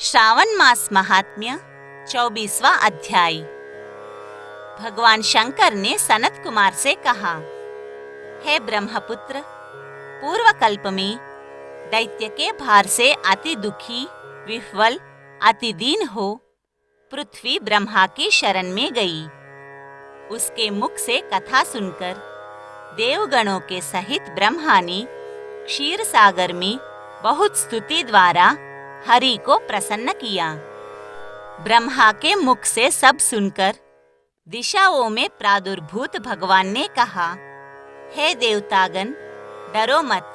श्रावण मास महात्म्य 24वां अध्याय। भगवान शंकर ने सनत कुमार से कहा, हे ब्रह्मपुत्र, पूर्व कल्प में दैत्य के भार से अति दुखी, विह्वल, अति दीन हो पृथ्वी ब्रह्मा की शरण में गई। उसके मुख से कथा सुनकर देवगणों के सहित ब्रह्मा ने क्षीर सागर में बहुत स्तुति द्वारा हरि को प्रसन्न किया। ब्रह्मा के मुख से सब सुनकर दिशाओं में प्रादुर्भूत भगवान ने कहा, हे देवतागण, डरो मत,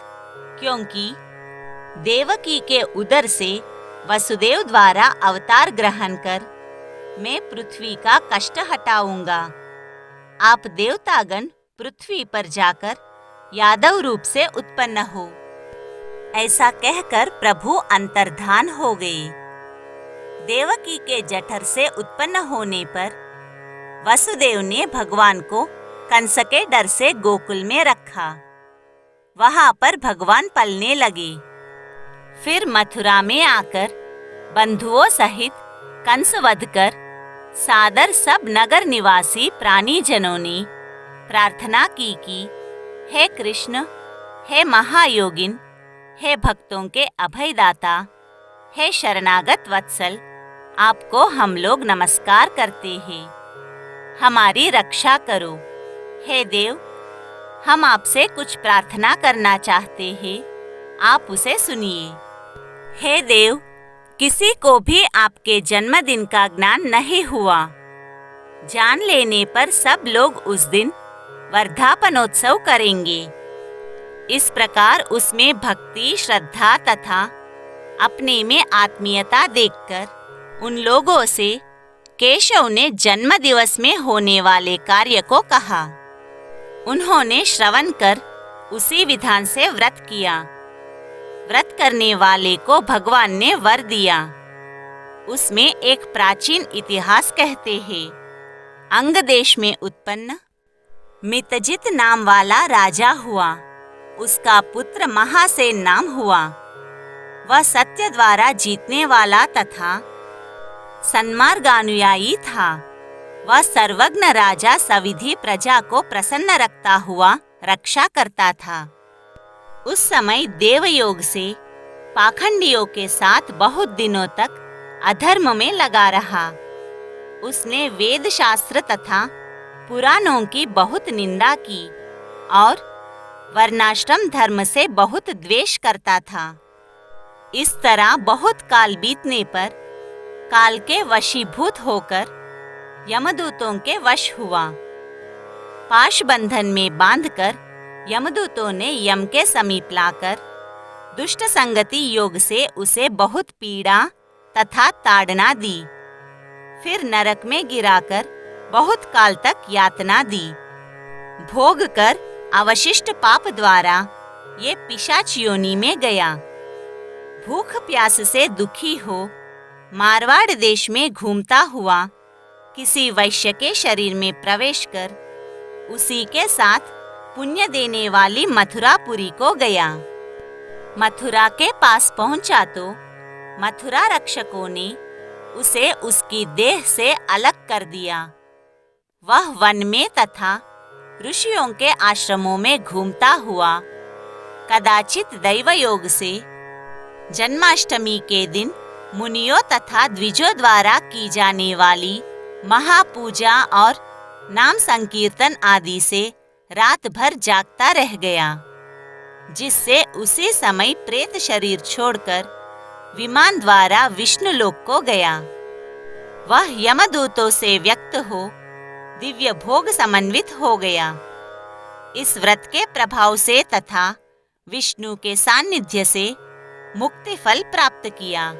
क्योंकि देवकी के उदर से वसुदेव द्वारा अवतार ग्रहण कर मैं पृथ्वी का कष्ट हटाऊंगा। आप देवतागण पृथ्वी पर जाकर यादव रूप से उत्पन्न हो। ऐसा कहकर प्रभु अंतर्धान हो गए। देवकी के जठर से उत्पन्न होने पर वसुदेव ने भगवान को कंस के डर से गोकुल में रखा। वहां पर भगवान पलने लगे। फिर मथुरा में आकर बंधुओं सहित कंस वध कर सादर सब नगर निवासी प्राणी जनों ने प्रार्थना की कि हे कृष्ण, हे महायोगिन, हे भक्तों के अभयदाता, हे शरणागत वत्सल, आपको हम लोग नमस्कार करते हैं। हमारी रक्षा करो। हे देव, हम आपसे कुछ प्रार्थना करना चाहते हैं, आप उसे सुनिए। हे देव, किसी को भी आपके जन्मदिन का ज्ञान नहीं हुआ। जान लेने पर सब लोग उस दिन वर्धापनोत्सव करेंगे। इस प्रकार उसमें भक्ति, श्रद्धा तथा अपने में आत्मीयता देखकर उन लोगों से केशव ने जन्म दिवस में होने वाले कार्य को कहा। उन्होंने श्रवण कर उसी विधान से व्रत किया। व्रत करने वाले को भगवान ने वर दिया। उसमें एक प्राचीन इतिहास कहते हैं, अंग देश में उत्पन्न मितजित नाम वाला राजा हुआ। उसका पुत्र महासेन नाम हुआ। वह सत्य द्वारा जीतने वाला तथा सन्मार्गानुयायी था। वह सर्वज्ञ राजा सविधि प्रजा को प्रसन्न रखता हुआ रक्षा करता था। उस समय देवयोग से पाखंडियों के साथ बहुत दिनों तक अधर्म में लगा रहा। उसने वेद शास्त्र तथा पुराणों की बहुत निंदा की और वर्णाश्रम धर्म से बहुत द्वेष करता था। इस तरह बहुत काल बीतने पर काल के वशीभूत होकर यमदूतों के वश हुआ। पाश बंधन में बांधकर यमदूतों ने यम के समीप लाकर दुष्ट संगति योग से उसे बहुत पीड़ा तथा ताड़ना दी। फिर नरक में गिराकर बहुत काल तक यातना दी। भोग कर अवशिष्ट पाप द्वारा ये पिशाच योनि में गया। भूख प्यास से दुखी हो मारवाड़ देश में घूमता हुआ किसी वैश्य के शरीर में प्रवेश कर उसी के साथ पुण्य देने वाली मथुरापुरी को गया। मथुरा के पास पहुंचा तो मथुरा रक्षकों ने उसे उसकी देह से अलग कर दिया। वह वन में तथा ऋषियों के आश्रमों में घूमता हुआ कदाचित दैवयोग से जन्माष्टमी के दिन मुनियों तथा द्विजों द्वारा की जाने वाली महापूजा और नाम संकीर्तन आदि से रात भर जागता रह गया, जिससे उसी समय प्रेत शरीर छोड़कर विमान द्वारा विष्णु लोक को गया। वह यमदूतों से व्यक्त हो दिव्य भोग समन्वित हो गया। इस व्रत के प्रभाव से तथा विष्णु के सानिध्य से मुक्ति फल प्राप्त किया।